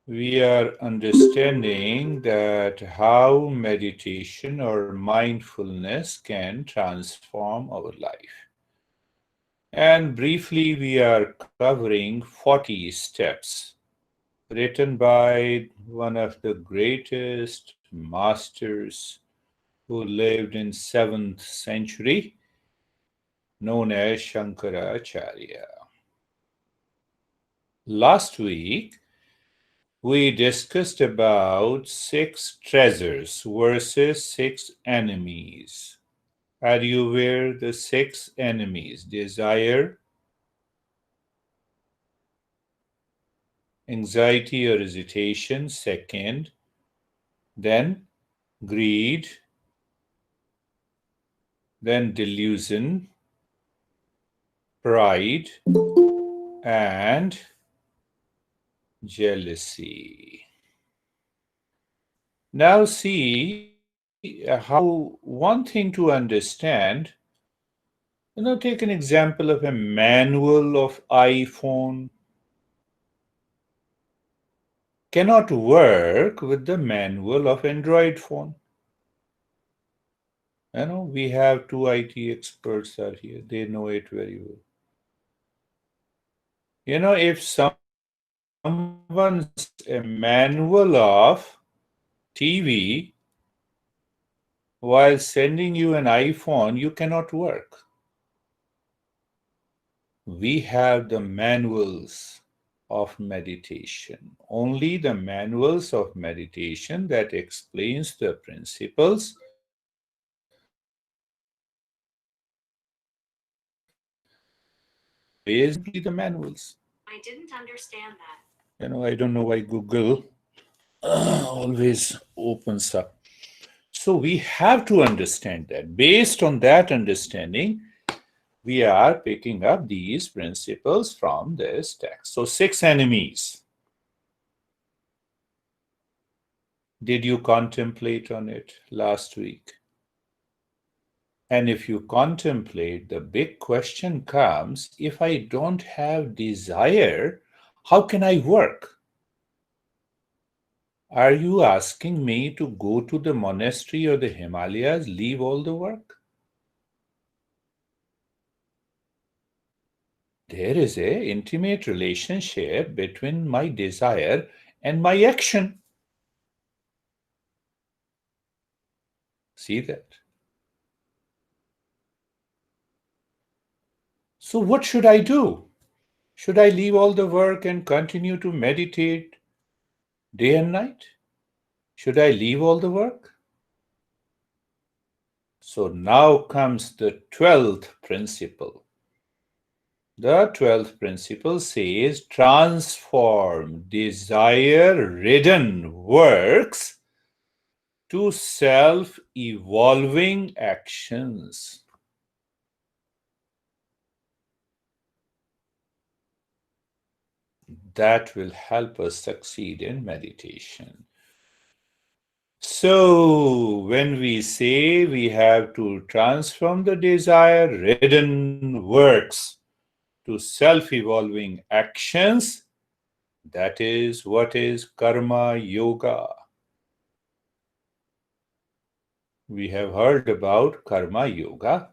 we are understanding that how meditation or mindfulness can transform our life. And briefly, we are covering 40 steps written by one of the greatest masters who lived in 7th century, known as Shankaracharya. Last week, we discussed about 6 treasures versus 6 enemies. Are you aware the 6 enemies? Desire, anxiety or hesitation, second, then greed, then delusion, pride, and jealousy. Now, see how one thing to understand, take an example of a manual of iPhone cannot work with the manual of Android phone. We have two IT experts are here. They know it very well. If someone's a manual of TV while sending you an iPhone, you cannot work. We have the manuals of meditation, only the manuals of meditation that explains the principles based simply the manuals. I didn't understand that. I don't know why Google always opens up. So we have to understand that. Based on that understanding, we are picking up these principles from this text. So 6 enemies. Did you contemplate on it last week? And if you contemplate, the big question comes, if I don't have desire, how can I work? Are you asking me to go to the monastery or the Himalayas, leave all the work? There is a intimate relationship between my desire and my action. See that? So what should I do? Should I leave all the work and continue to meditate day and night? Should I leave all the work? So now comes the 12th principle. The 12th principle says transform desire ridden works to self evolving actions. That will help us succeed in meditation. So, when we say we have to transform the desire ridden works to self evolving actions, that is what is karma yoga. We have heard about karma yoga.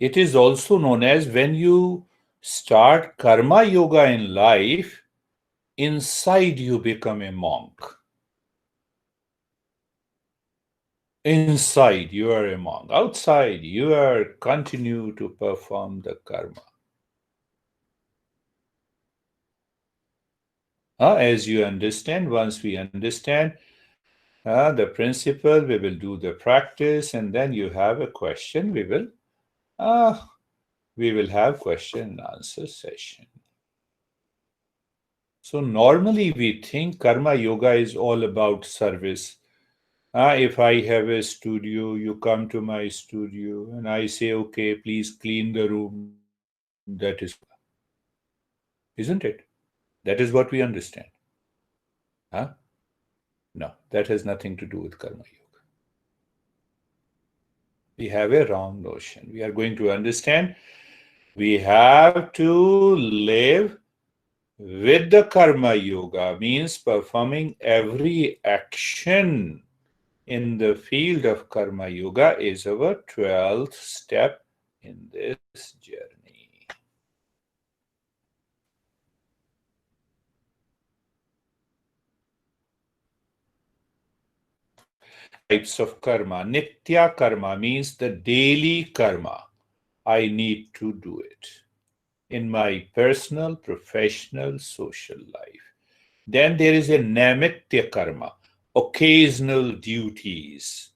It is also known as when you start karma yoga in life, inside you become a monk. Inside you are a monk. Outside you are continue to perform the karma. As you understand, once we understand the principle, we will do the practice, and then you have a question. Uh, we will have question and answer session. So normally we think karma yoga is all about service. If I have a studio, you come to my studio and I say, okay, please clean the room. That is karma yoga. Isn't it? That is what we understand. Huh? No, that has nothing to do with karma yoga. We have a wrong notion. We are going to understand we have to live with the karma yoga means performing every action in the field of karma yoga is our 12th step in this journey. Types of karma. Nitya karma means the daily karma. I need to do it in my personal, professional, social life. Then there is a namitya karma, occasional duties.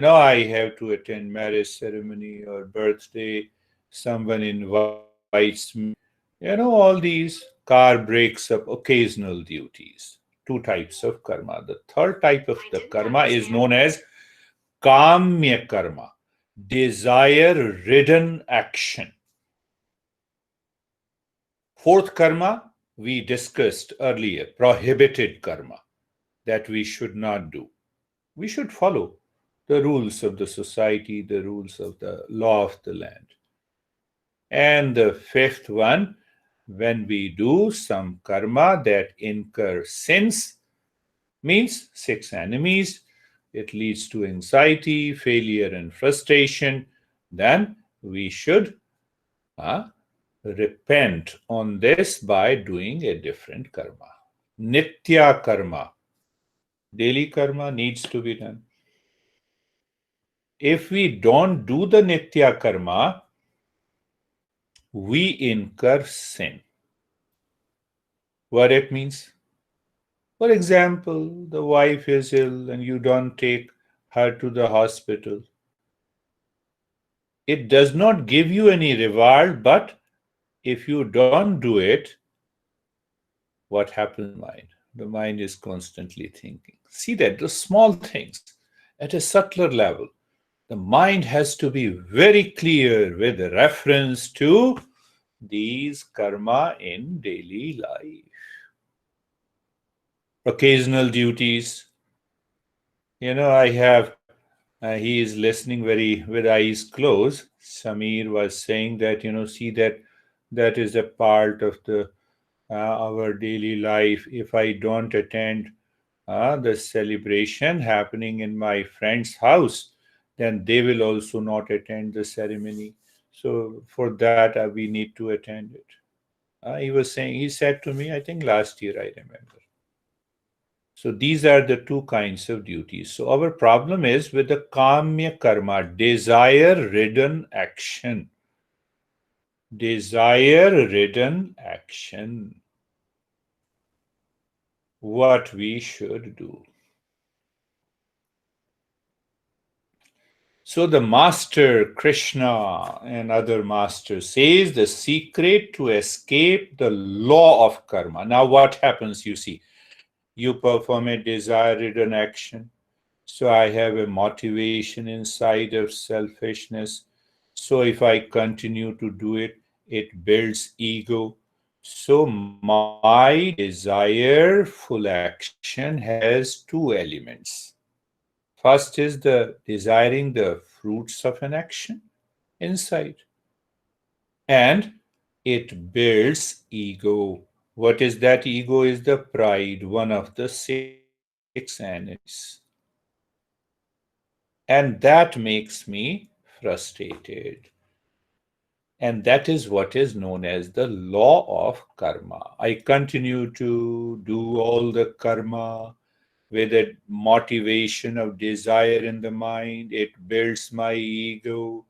I have to attend marriage ceremony or birthday, someone invites me. All these car breaks up, occasional duties. Two types of karma. The third type of I the didn't karma is understand known that. as kamya karma, desire ridden action. Fourth karma, we discussed earlier, prohibited karma, that we should not do. We should follow the rules of the society, the rules of the law of the land. And the fifth one, when we do some karma that incur sins, means six enemies, it leads to anxiety, failure, and frustration, then we should uh, repent on this by doing a different karma. Nitya karma, daily karma needs to be done. If we don't do the nitya karma, we incur sin. What it means? For example, the wife is ill and you don't take her to the hospital. It does not give you any reward, but if you don't do it, what happens to the mind? The mind is constantly thinking. See that the small things at a subtler level. The mind has to be very clear with reference to these karma in daily life. Occasional duties. I have, he is listening very with eyes closed. Samir was saying that, see that is a part of the our daily life. If I don't attend the celebration happening in my friend's house, then they will also not attend the ceremony. So for that, we need to attend it. He said to me, I think last year, I remember. So these are the two kinds of duties. So our problem is with the kamya karma, desire ridden action. Desire ridden action. What we should do. So the master Krishna and other masters says the secret to escape the law of karma. Now what happens, you see? You perform a desire-ridden action. So I have a motivation inside of selfishness. So if I continue to do it, it builds ego. So my desireful action has two elements. First is the desiring the fruits of an action inside, and it builds ego. What is that ego? Is the pride, one of the six enemies. And that makes me frustrated. And that is what is known as the law of karma. I continue to do all the karma with a motivation of desire in the mind. It builds my ego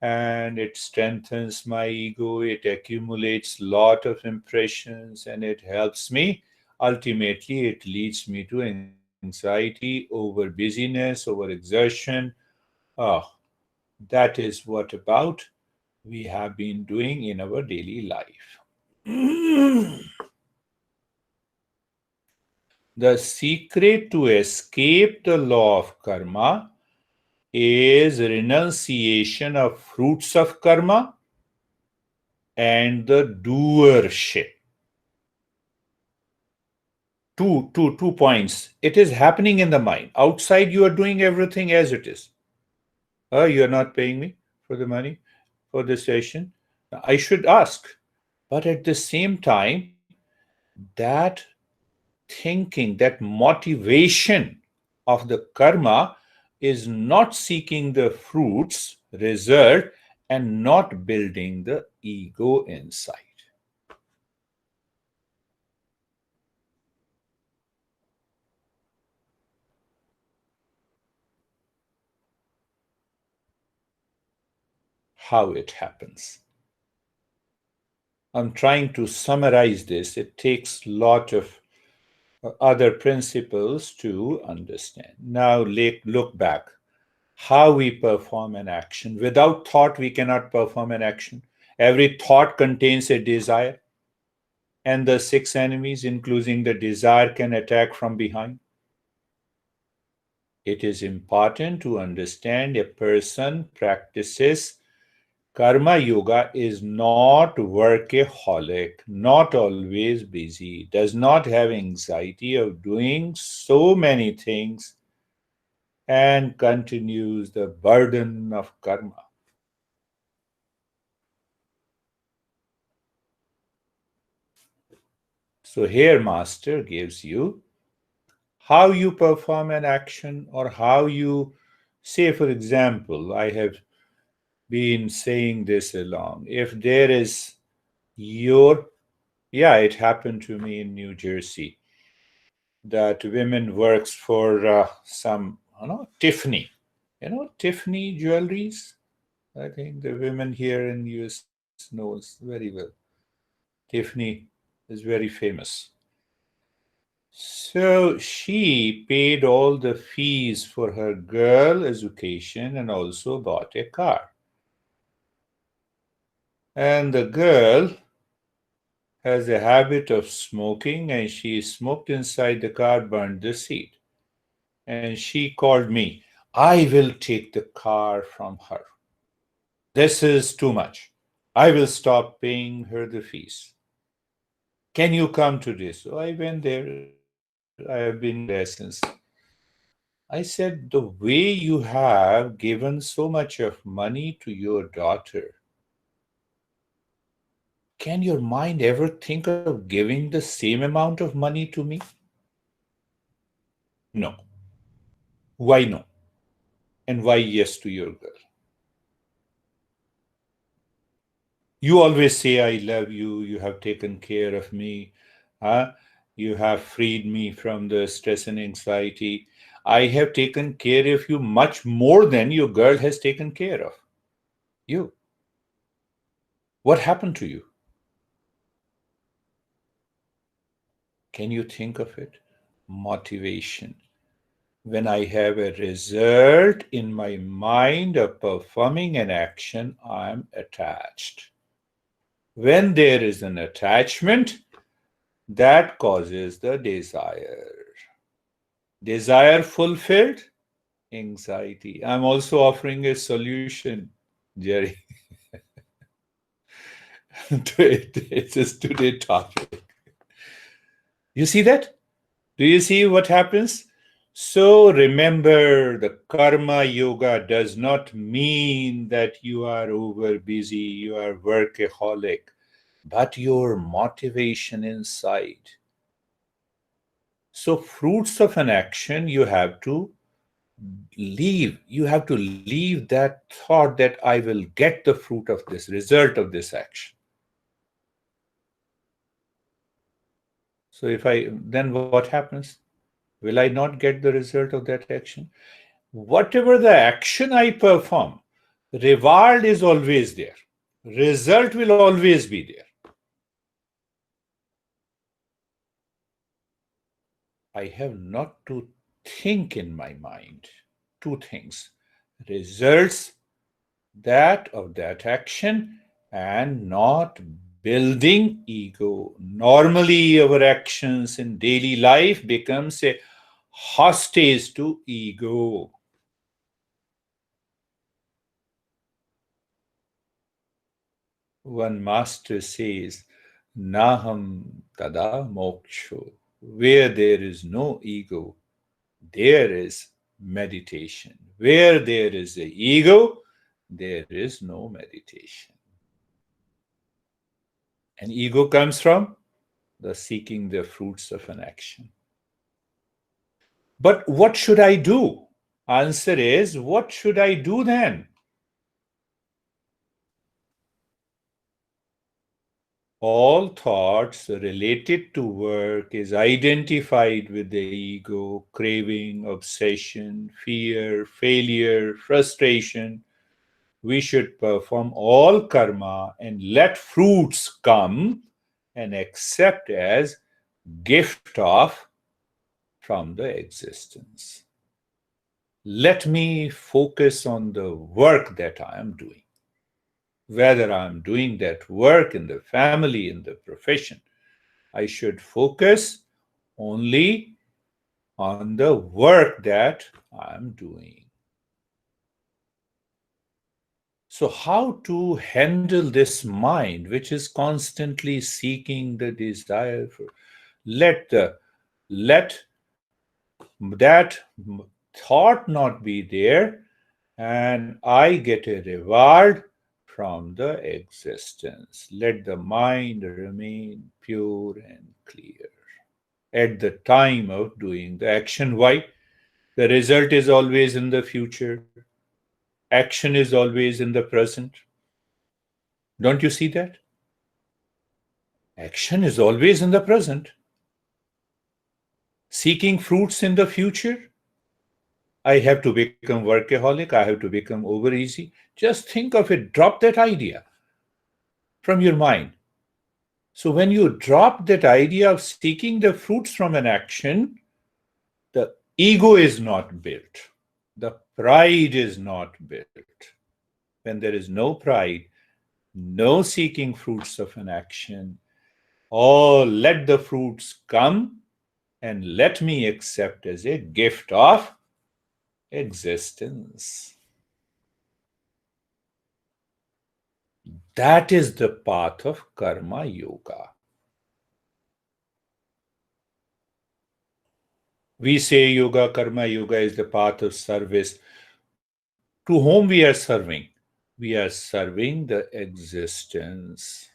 and it strengthens my ego. It accumulates lot of impressions and it helps me. Ultimately, it leads me to anxiety, over busyness, over exertion. Ah, that is what about we have been doing in our daily life. The secret to escape the law of karma is renunciation of fruits of karma and the doership. Two points. It is happening in the mind. Outside, you are doing everything as it is. You are not paying me for the money for the session. I should ask. But at the same time, That thinking, that motivation of the karma is not seeking the fruits, result, and not building the ego inside. How it happens. I'm trying to summarize this. It takes a lot of other principles to understand. Now, look back. How we perform an action. Without thought, we cannot perform an action. Every thought contains a desire, and the six enemies, including the desire, can attack from behind. It is important to understand a person practices karma yoga is not workaholic, not always busy, does not have anxiety of doing so many things, and continues the burden of karma. So here master gives you how you perform an action, or how you say, for example, I have been saying this along. If there is your, yeah, it happened to me in New Jersey that women works for some, Tiffany, Tiffany jewelries. I think the women here in US knows very well. Tiffany is very famous. So she paid all the fees for her girl education and also bought a car. And the girl has a habit of smoking, and she smoked inside the car, burned the seat. And she called me. I will take the car from her. This is too much. I will stop paying her the fees. Can you come to this? So I went there. I have been giving lessons. I said, the way you have given so much of money to your daughter, can your mind ever think of giving the same amount of money to me? No. Why no? And why yes to your girl? You always say, I love you, you have taken care of me, huh? You have freed me from the stress and anxiety. I have taken care of you much more than your girl has taken care of you. What happened to you? Can you think of it? Motivation. When I have a result in my mind of performing an action, I'm attached. When there is an attachment, that causes the desire. Desire fulfilled, anxiety. I'm also offering a solution, Jerry. It's a today topic. You see that? Do you see what happens? So remember, the karma yoga does not mean that you are over busy, you are workaholic, but your motivation inside. So, fruits of an action, you have to leave that thought that I will get the fruit of this, result of this action. So, then what happens? Will I not get the result of that action? Whatever the action I perform, reward is always there. Result will always be there. I have not to think in my mind two things: results that of that action, and not building ego. Normally our actions in daily life becomes a hostage to ego. One master says, Naham tada moksho. Where there is no ego, there is meditation. Where there is a ego, there is no meditation. And ego comes from? the seeking the fruits of an action. But what should I do? Answer is, what should I do then? All thoughts related to work is identified with the ego, craving, obsession, fear, failure, frustration. We should perform all karma and let fruits come and accept as gift of from the existence. Let me focus on the work that I am doing. Whether I am doing that work in the family, in the profession, I should focus only on the work that I am doing. So, how to handle this mind which is constantly seeking the desire for? Let that thought not be there, and I get a reward from the existence. Let the mind remain pure and clear at the time of doing the action. Why? The result is always in the future, action is always in the present. Don't you see that? Action is always in the present. Seeking fruits in the future. I have to become workaholic. I have to become over easy. Just think of it. Drop that idea from your mind. So when you drop that idea of seeking the fruits from an action, the ego is not built. The pride is not built. When there is no pride, no seeking fruits of an action, oh, let the fruits come and let me accept as a gift of existence. That is the path of karma yoga. We say yoga, karma yoga is the path of service. To whom we are serving? We are serving the existence.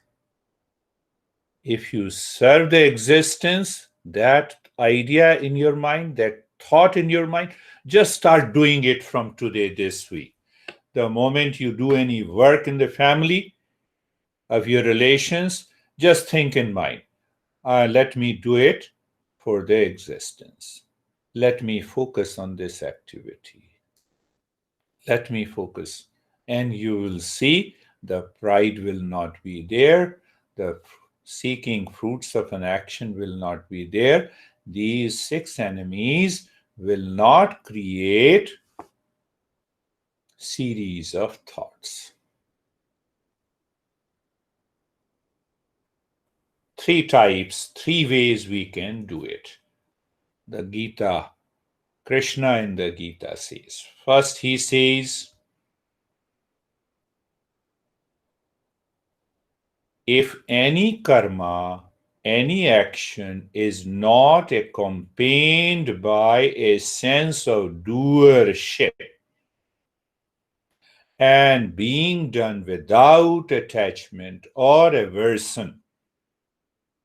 If you serve the existence, that idea in your mind, that thought in your mind, just start doing it from today, this week. The moment you do any work in the family, of your relations, just think in mind, let me do it for the existence. Let me focus on this activity. Let me focus. And you will see the pride will not be there. The seeking fruits of an action will not be there. These six enemies will not create series of thoughts. Three types, three ways we can do it. The Gita, Krishna in the Gita says. First, he says, if any karma, any action is not accompanied by a sense of doership and being done without attachment or aversion,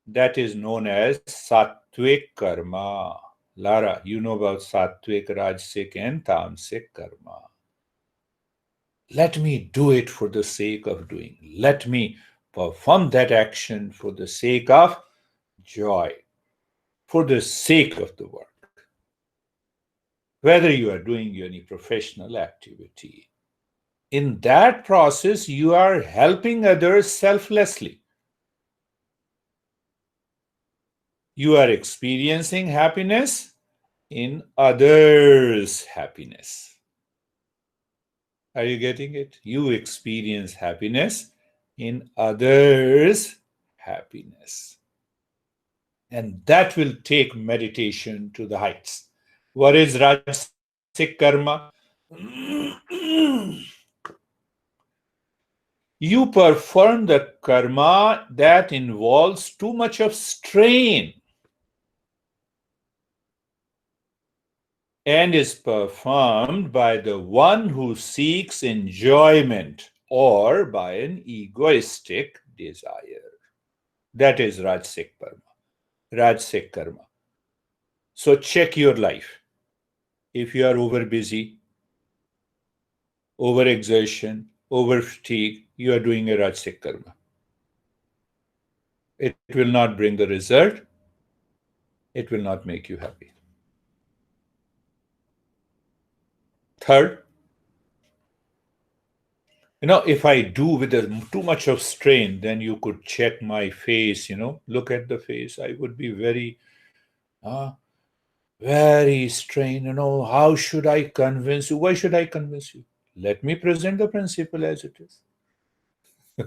that is known as sattvic karma. Lara, you know about sattvic, rajasic, and tamasic karma. Let me do it for the sake of doing. Let me perform that action for the sake of joy, for the sake of the work. Whether you are doing any professional activity, in that process, you are helping others selflessly. You are experiencing happiness in others' happiness. Are you getting it? You experience happiness in others' happiness. And that will take meditation to the heights. What is Rajasic karma? You perform the karma that involves too much of strain and is performed by the one who seeks enjoyment or by an egoistic desire. That is Rajasic karma. Rajasic karma. So check your life. If you are over busy, over exertion, over fatigue, you are doing a Rajasic karma. It will not bring the result, it will not make you happy. Third, if I do with too much of strain, then you could check my face, look at the face. I would be uh, very strained. How should I convince you? Why should I convince you? Let me present the principle as it is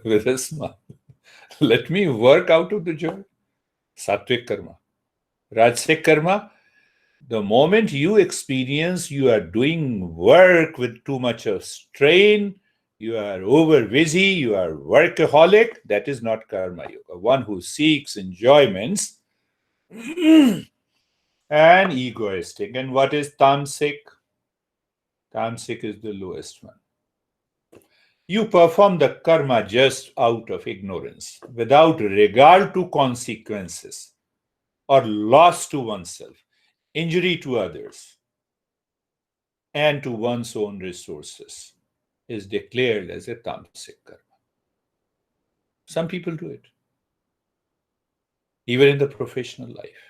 with a smile. Let me work out of the joy. Sattvic karma. Rajasic karma, the moment you experience you are doing work with too much of strain, you are over busy, you are workaholic, that is not karma yoga. One who seeks enjoyments and egoistic. And what is tamasic? Tamasic is the lowest one. You perform the karma just out of ignorance, without regard to consequences or loss to oneself, injury to others, and to one's own resources, is declared as a tamasic karma. Some people do it, even in the professional life.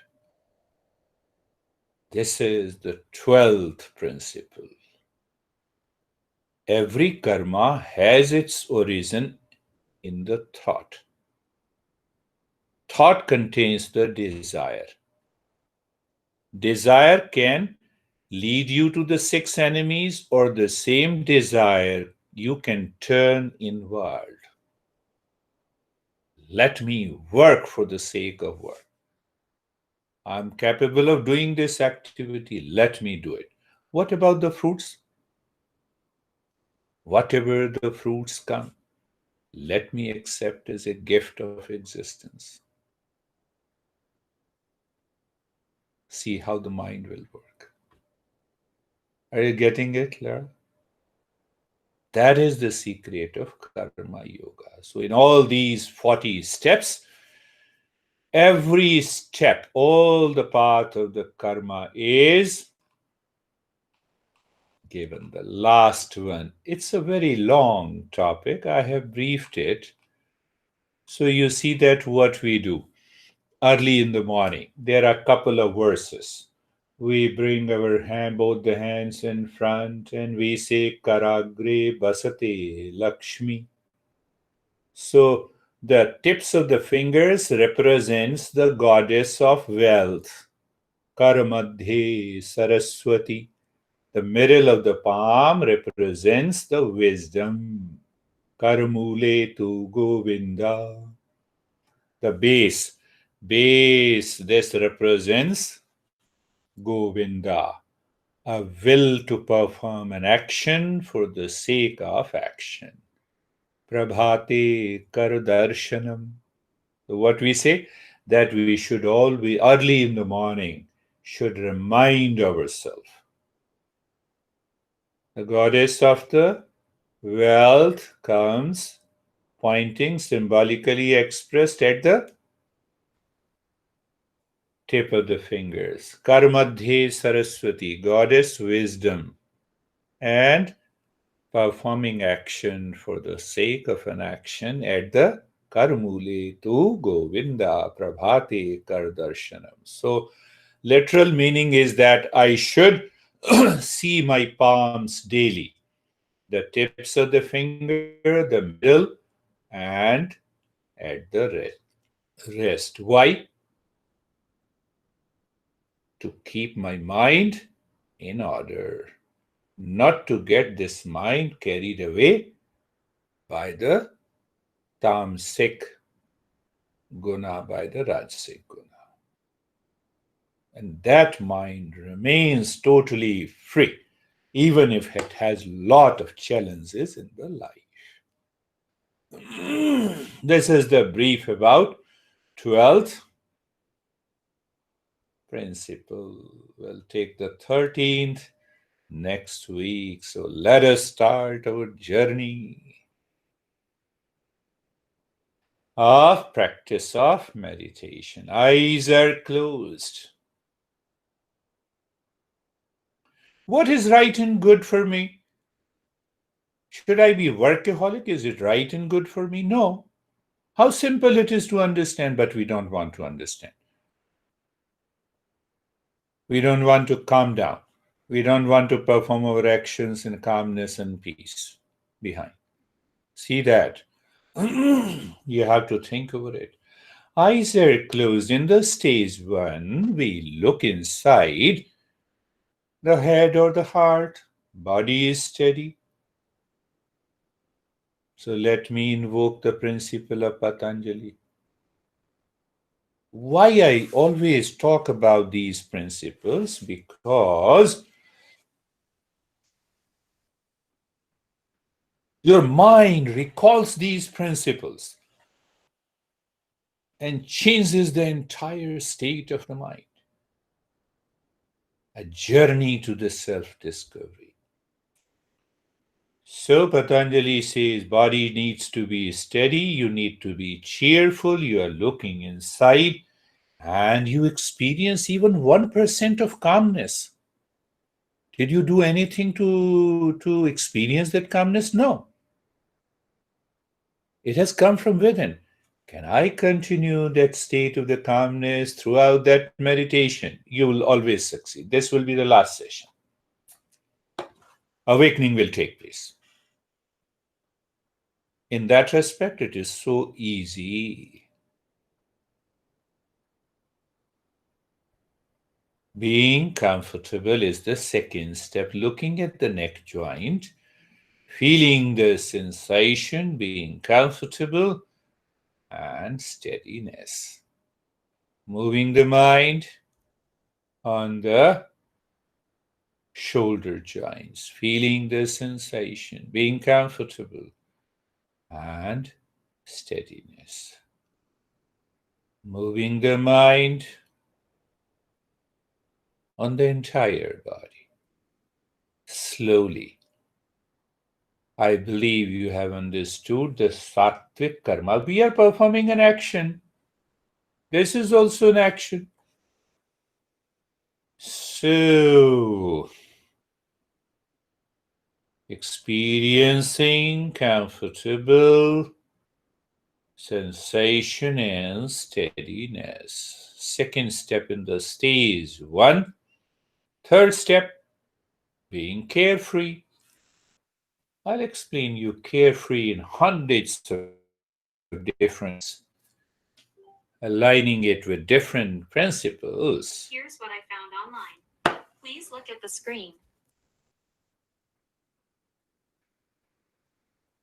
This is the 12th principle. Every karma has its origin in the thought. Thought contains the desire. Desire can lead you to the six enemies, or the same desire you can turn inward. Let me work for the sake of work. I'm capable of doing this activity. Let me do it. What about the fruits? Whatever the fruits come, let me accept as a gift of existence. See how the mind will work. Are you getting it, Lara? That is the secret of Karma Yoga. So, in all these 40 steps, every step, all the path of the karma is given. The last one, it's a very long topic. I have briefed it. So you see that what we do early in the morning, there are a couple of verses. We bring our both the hands in front, and we say Karagre Basate Lakshmi. So the tips of the fingers represents the goddess of wealth. Karamadhe Saraswati. The middle of the palm represents the wisdom. Karamule tu Govinda. The base, this represents Govinda, a will to perform an action for the sake of action. Prabhate Kardarshanam. So what we say, that we should all be early in the morning, should remind ourselves. The goddess of the wealth comes pointing, symbolically expressed at the tip of the fingers. Karmadhe Saraswati, goddess wisdom, and performing action for the sake of an action at the Karmule tu Govinda Prabhate Kardarshanam. So, literal meaning is that I should see my palms daily, the tips of the finger, the middle, and at the rest. Why? To keep my mind in order, not to get this mind carried away by the tamasic guna, by the rajasic guna. And that mind remains totally free, even if it has a lot of challenges in the life. This is the brief about 12th principle. We'll take the 13th next week. So let us start our journey. of practice of meditation. Eyes are closed. What is right and good for me? Should I be workaholic? Is it right and good for me? No. How simple it is to understand, but we don't want to understand. We don't want to calm down. We don't want to perform our actions in calmness and peace behind. See that? You have to think over it. Eyes are closed. In the stage one, we look inside the head or the heart. Body is steady. So let me invoke the principle of Patanjali. Why I always talk about these principles? Because your mind recalls these principles and changes the entire state of the mind. A journey to the self-discovery. So Patanjali says body needs to be steady, you need to be cheerful, you are looking inside, and you experience even 1% of calmness. Did you do anything to experience that calmness? No. It has come from within. Can I continue that state of the calmness throughout that meditation? You will always succeed. This will be the last session. Awakening will take place. In that respect, it is so easy. Being comfortable is the second step. Looking at the neck joint, feeling the sensation, being comfortable, and steadiness. Moving the mind on the shoulder joints, feeling the sensation, being comfortable, and steadiness. Moving the mind on the entire body, slowly. I believe you have understood the sattvic karma. We are performing an action. This is also an action. So, experiencing comfortable sensation and steadiness. Second step in the stage one. Third step, being carefree. I'll explain you carefree in hundreds of different ways, aligning it with different principles. Here's what I found online. Please look at the screen.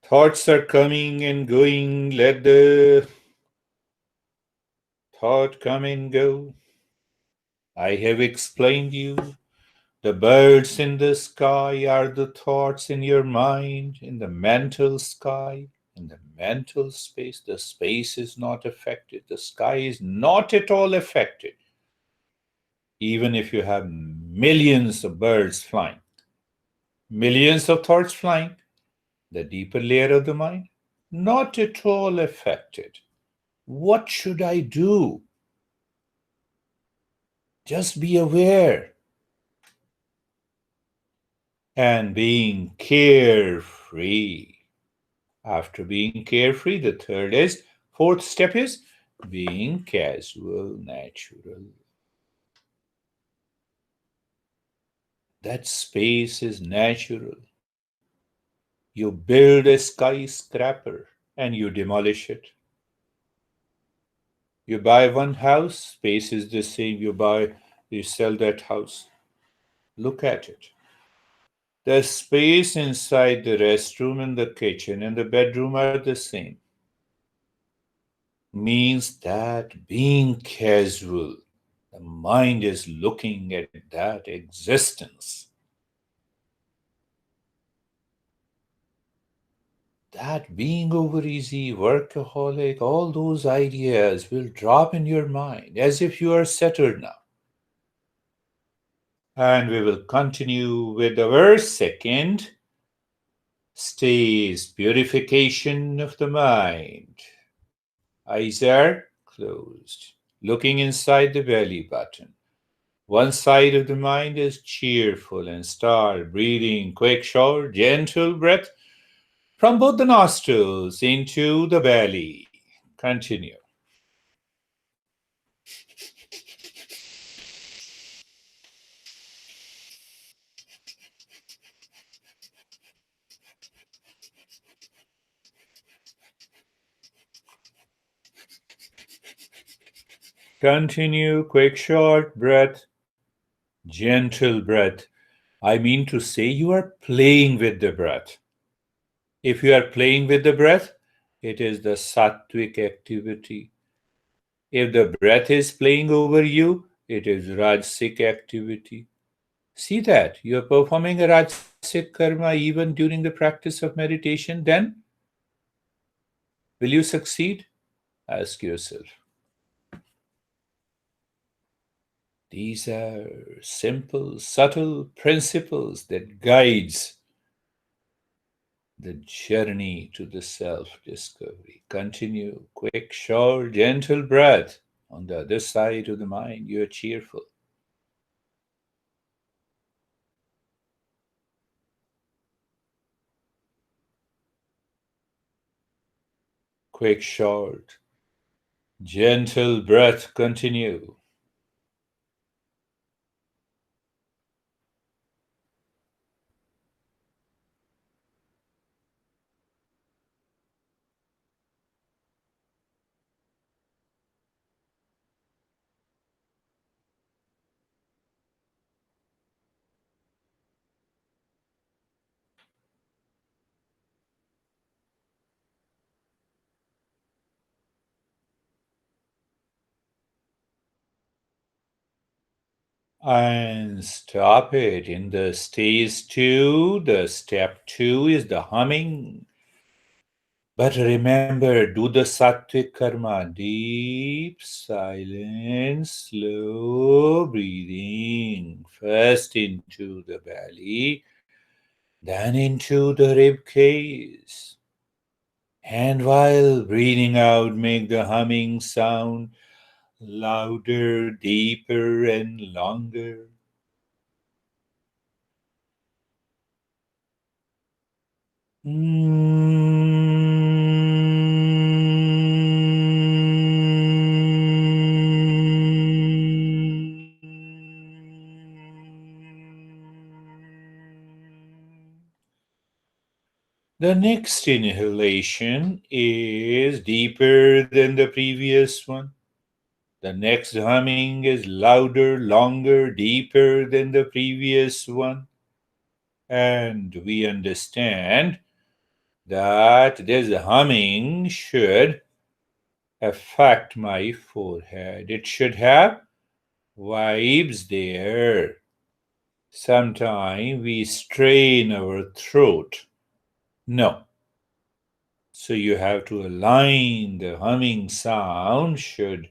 Thoughts are coming and going. Let the thought come and go. I have explained you. The birds in the sky are the thoughts in your mind, in the mental sky, in the mental space. The space is not affected. The sky is not at all affected. Even if you have millions of birds flying, millions of thoughts flying, the deeper layer of the mind, not at all affected. What should I do? Just be aware and being carefree. After being carefree, fourth step is being casual, natural. That space is natural. You build a skyscraper and you demolish it. You buy one house, space is the same. You sell that house. Look at it. The space inside the restroom and the kitchen and the bedroom are the same. Means that being casual, the mind is looking at that existence. That being over easy, workaholic, all those ideas will drop in your mind as if you are settled now. And we will continue with our second stage, purification of the mind. Eyes are closed, looking inside the belly button. One side of the mind is cheerful and start breathing quick, short, gentle breath from both the nostrils into the belly. Continue. Continue quick, short breath, gentle breath. I mean to say you are playing with the breath. If you are playing with the breath, it is the sattvic activity. If the breath is playing over you, it is rajasic activity. See that you are performing a rajasic karma even during the practice of meditation, then will you succeed? Ask yourself. These are simple, subtle principles that guides the journey to the self-discovery. Continue, quick, short, gentle breath. On the other side of the mind, you are cheerful. Quick, short, gentle breath. Continue. And stop it. In the stage two, the step two is the humming. But remember, do the sattvic karma. Deep, silent, slow breathing. First into the belly, then into the rib cage. And while breathing out, make the humming sound louder, deeper, and longer. The next inhalation is deeper than the previous one. The next humming is louder, longer, deeper than the previous one. And we understand that this humming should affect my forehead. It should have vibes there. Sometimes we strain our throat. No. So you have to align the humming sound, should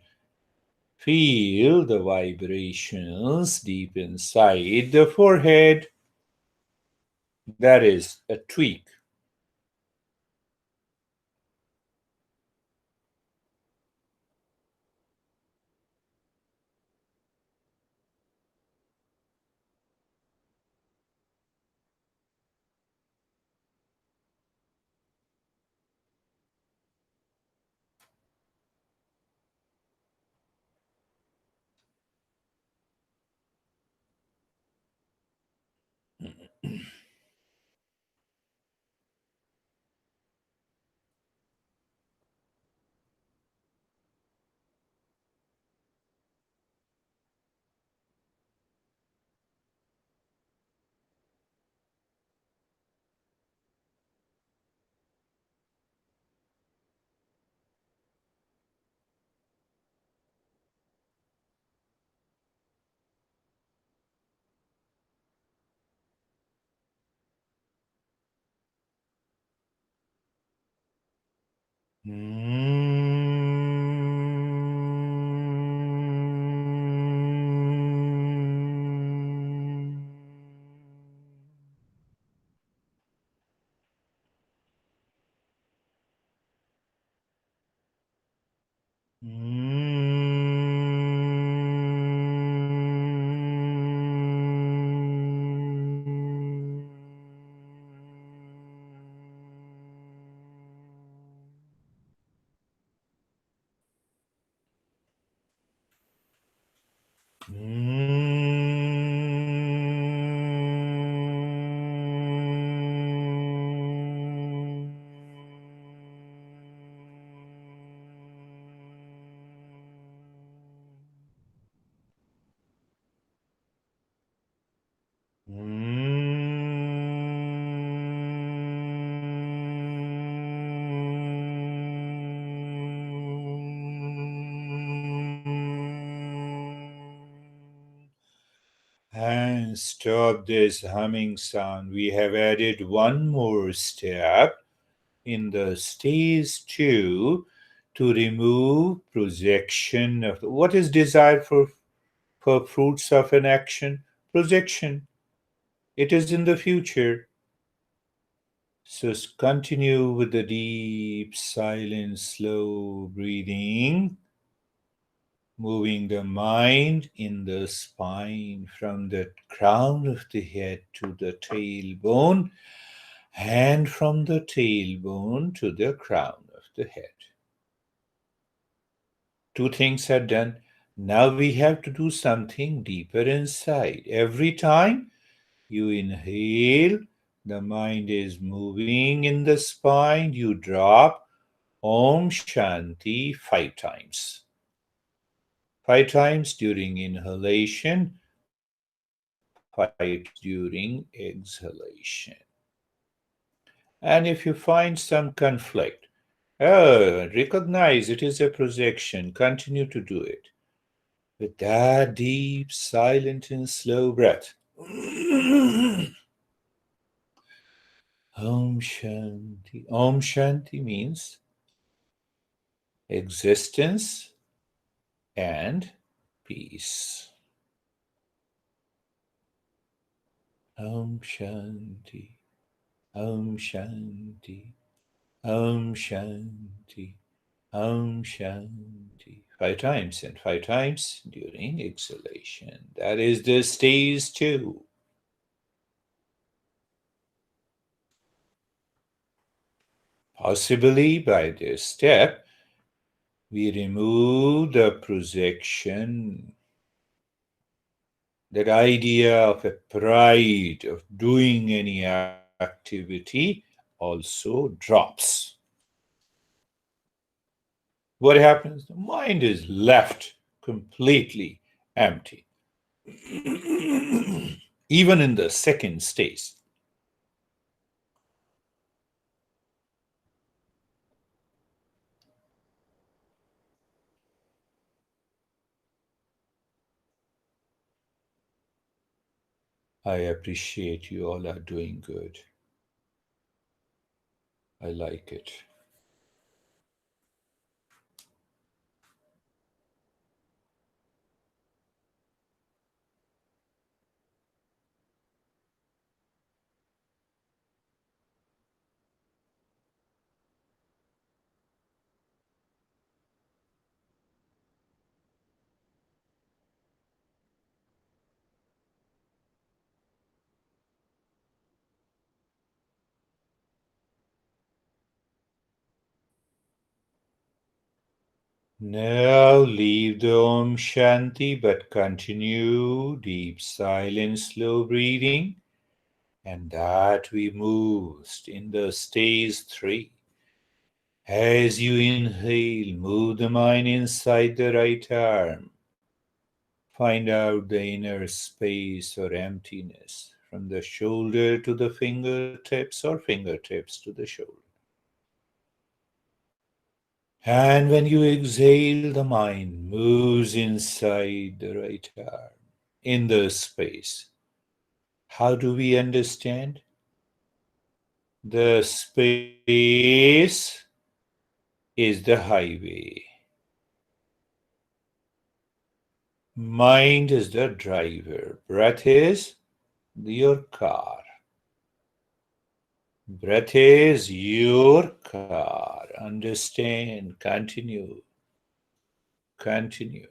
feel the vibrations deep inside the forehead. That is a tweak. And stop this humming sound. We have added one more step in the stage two to remove projection of what is desired for fruits of an action. Projection. It is in the future. So continue with the deep, silent, slow breathing, moving the mind in the spine from the crown of the head to the tailbone, and from the tailbone to the crown of the head. Two things are done. Now we have to do something deeper inside. Every time you inhale, the mind is moving in the spine. You drop Om Shanti 5 times. 5 times during inhalation, 5 times during exhalation. And if you find some conflict, recognize it is a projection. Continue to do it with that deep, silent, and slow breath. Om Shanti. Om Shanti means existence and peace. Om Shanti. Om Shanti. Om Shanti. Om Shanti. 5 times and 5 times during exhalation. That is the stage two. Possibly by this step, we remove the projection, that idea of a pride of doing any activity also drops. What happens? The mind is left completely empty. Even in the second stage. I appreciate you all are doing good. I like it. Now leave the Om Shanti but continue deep silent slow breathing, and that we moved in the stage three. As you inhale, move the mind inside the right arm. Find out the inner space or emptiness from the shoulder to the fingertips or fingertips to the shoulder. And when you exhale, the mind moves inside the right arm, in the space. How do we understand? The space is the highway. Mind is the driver. Breath is your car. Breath is your car. Understand. Continue. Continue.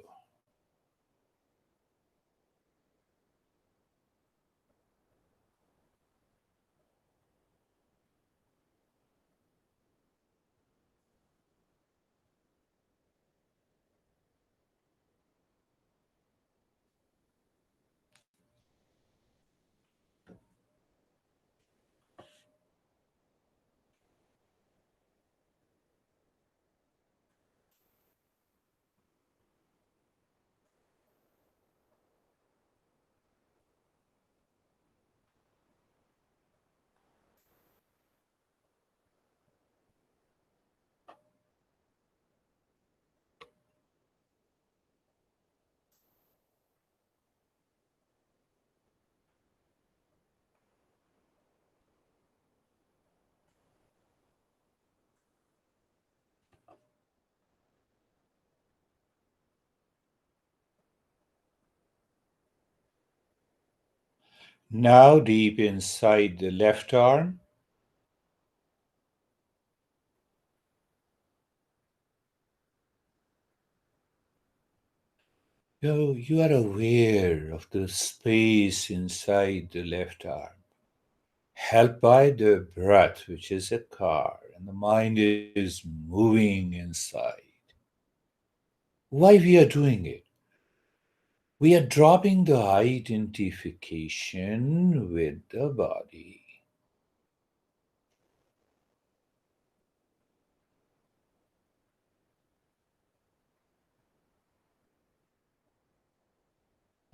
Now deep inside the left arm. You are aware of the space inside the left arm, helped by the breath, which is a car, and the mind is moving inside. Why we are doing it? We are dropping the identification with the body.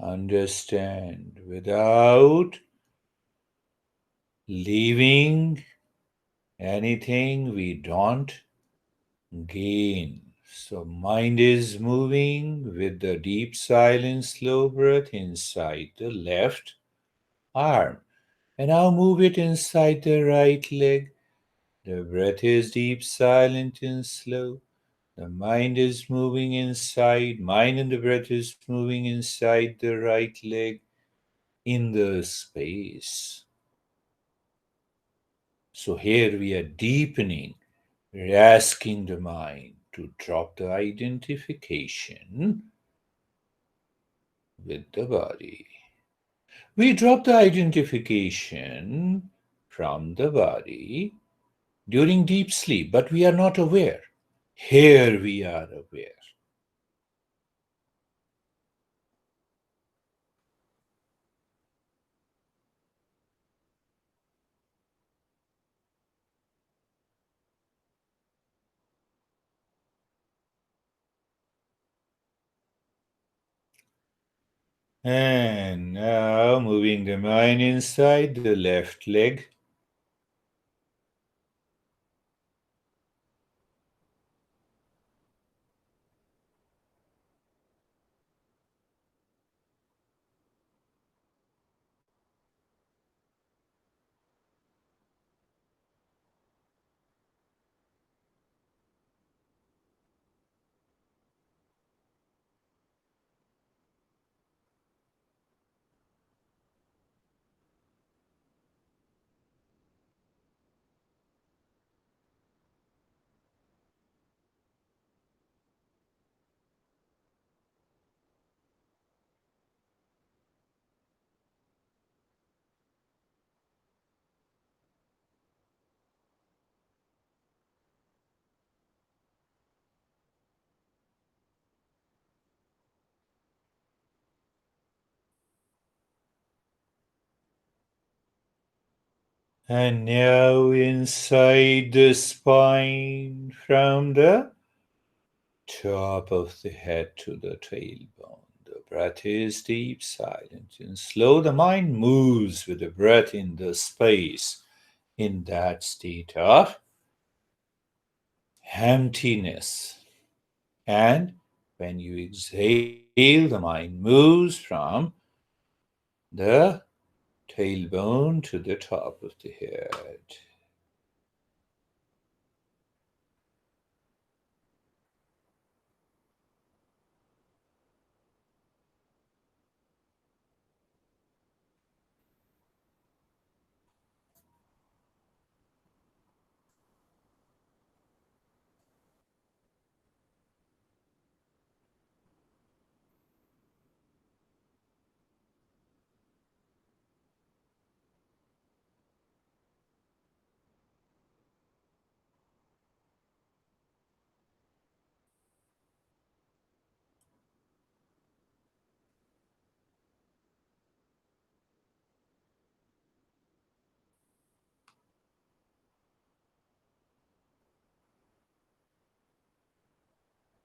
Understand without leaving anything we don't gain. So, mind is moving with the deep, silent, slow breath inside the left arm. And now move it inside the right leg. The breath is deep, silent, and slow. The mind is moving inside. Mind and the breath is moving inside the right leg in the space. So here we are deepening. We're asking the mind to drop the identification with the body. We drop the identification from the body during deep sleep, but we are not aware. Here we are aware. And now moving the mind inside the left leg. And now inside the spine from the top of the head to the tailbone. The breath is deep, silent, and slow. The mind moves with the breath in the space in that state of emptiness. And when you exhale, the mind moves from the tailbone to the top of the head.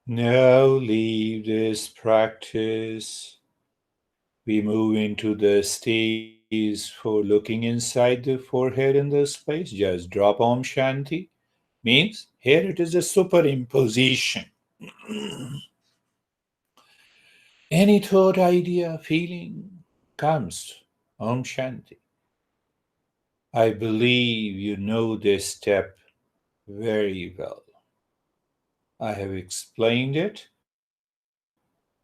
Now leave this practice. We move into the stage for looking inside the forehead in the space. Just drop Om Shanti. Means here it is a superimposition. Any thought, idea, feeling comes. Om Shanti. I believe you know this step very well. I have explained it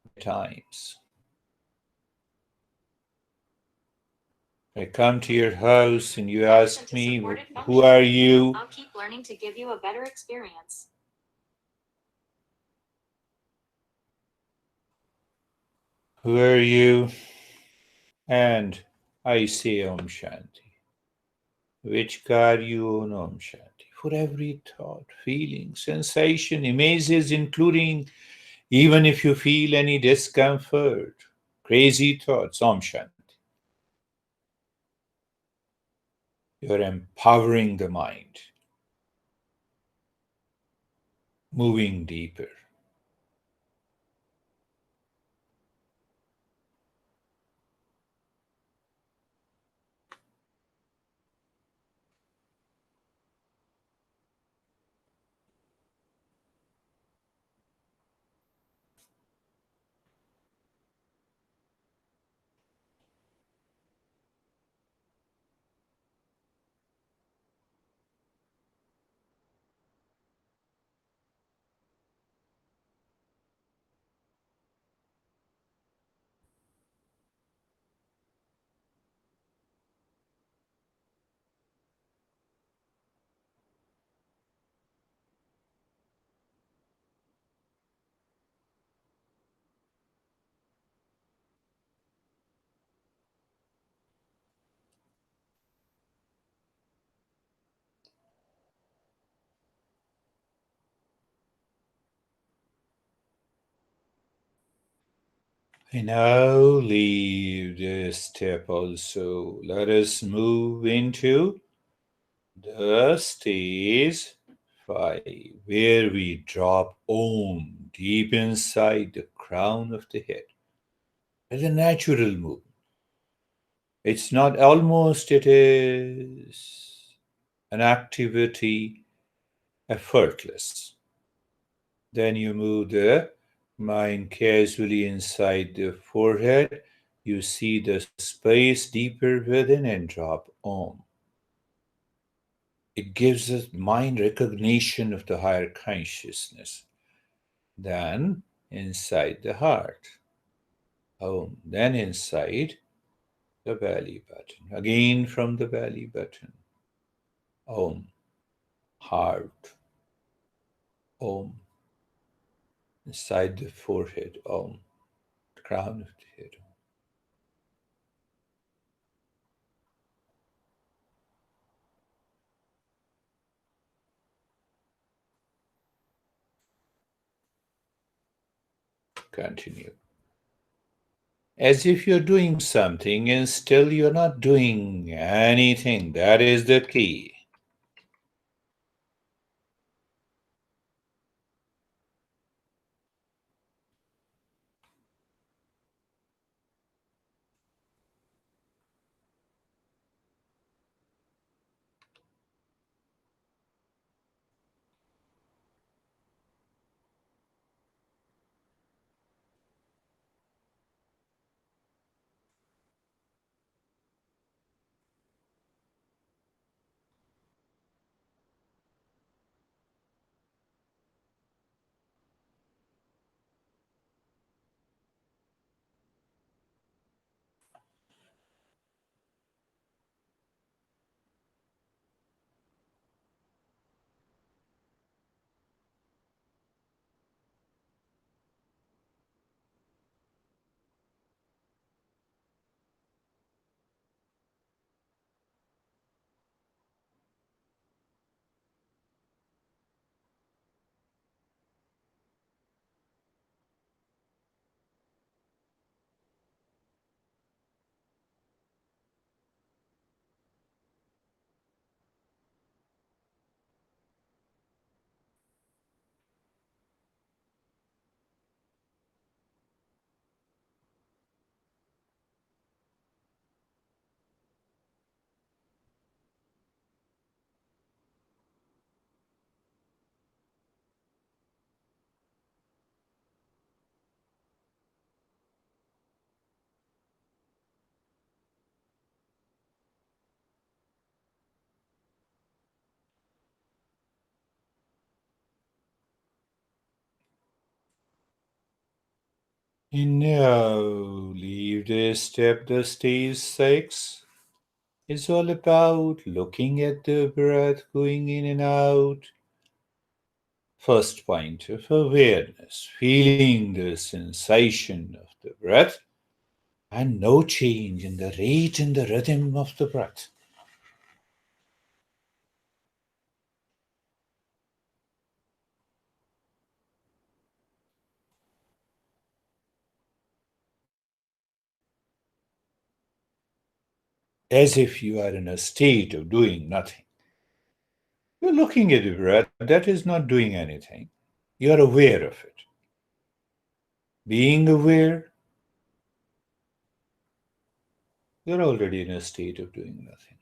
many times. I come to your house and you Listen ask to me, supported who are functioning. you? I'll keep learning to give you a better experience. Who are you? And I say Om Shanti. Which car you own, Om Shanti. For every thought, feeling, sensation, images, including even if you feel any discomfort, crazy thoughts, Om Shanti. You're empowering the mind, moving deeper. I now leave this step also. Let us move into the stage 5, where we drop Om deep inside the crown of the head. It's a natural move. It's not almost, it is an activity effortless. Then you move the mind casually inside the forehead. You see the space deeper within and drop Om. It gives us mind recognition of the higher consciousness. Then inside the heart. Om. Then inside the belly button. Again from the belly button. Om. Heart. Om. Inside the forehead. Om. Crown of the head. Continue. As if you're doing something and still you're not doing anything. That is the key. And now leave this step, the stage 6. It's all about looking at the breath going in and out. First point of awareness, feeling the sensation of the breath and no change in the rate and the rhythm of the breath. As if you are in a state of doing nothing. You're looking at the breath, that is not doing anything. You're aware of it. Being aware, you're already in a state of doing nothing.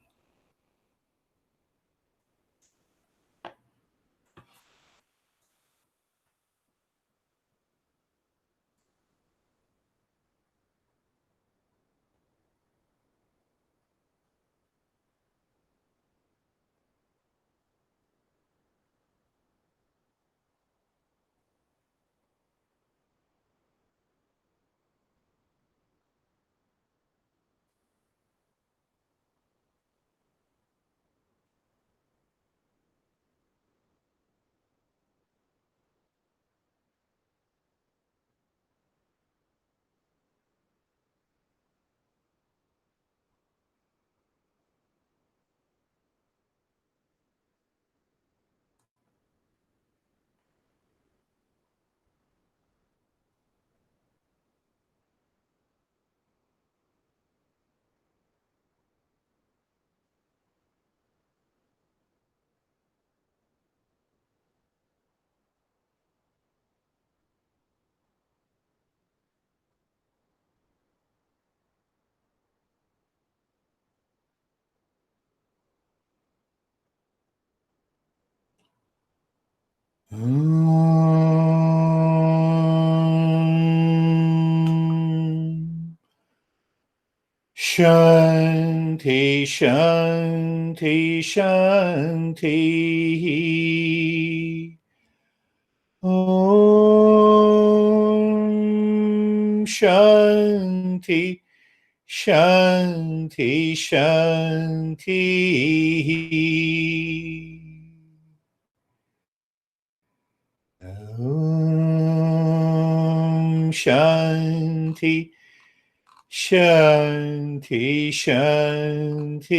Shanti, Shanti, Shanti. Om Shanti, Shanti, Shanti. Om Shanti, Shanti, Shanti.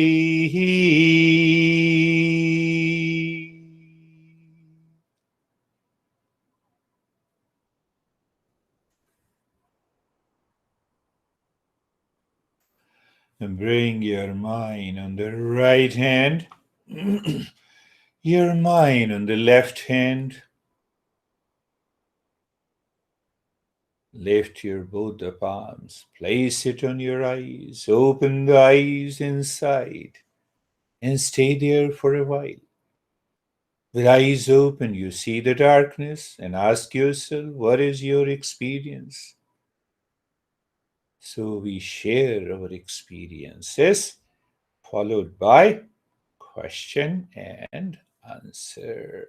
And bring your mind on the right hand, your mind on the left hand. Lift your both the palms, place it on your eyes, open the eyes inside, and stay there for a while. With eyes open, you see the darkness and ask yourself, what is your experience? So we share our experiences, followed by question and answer.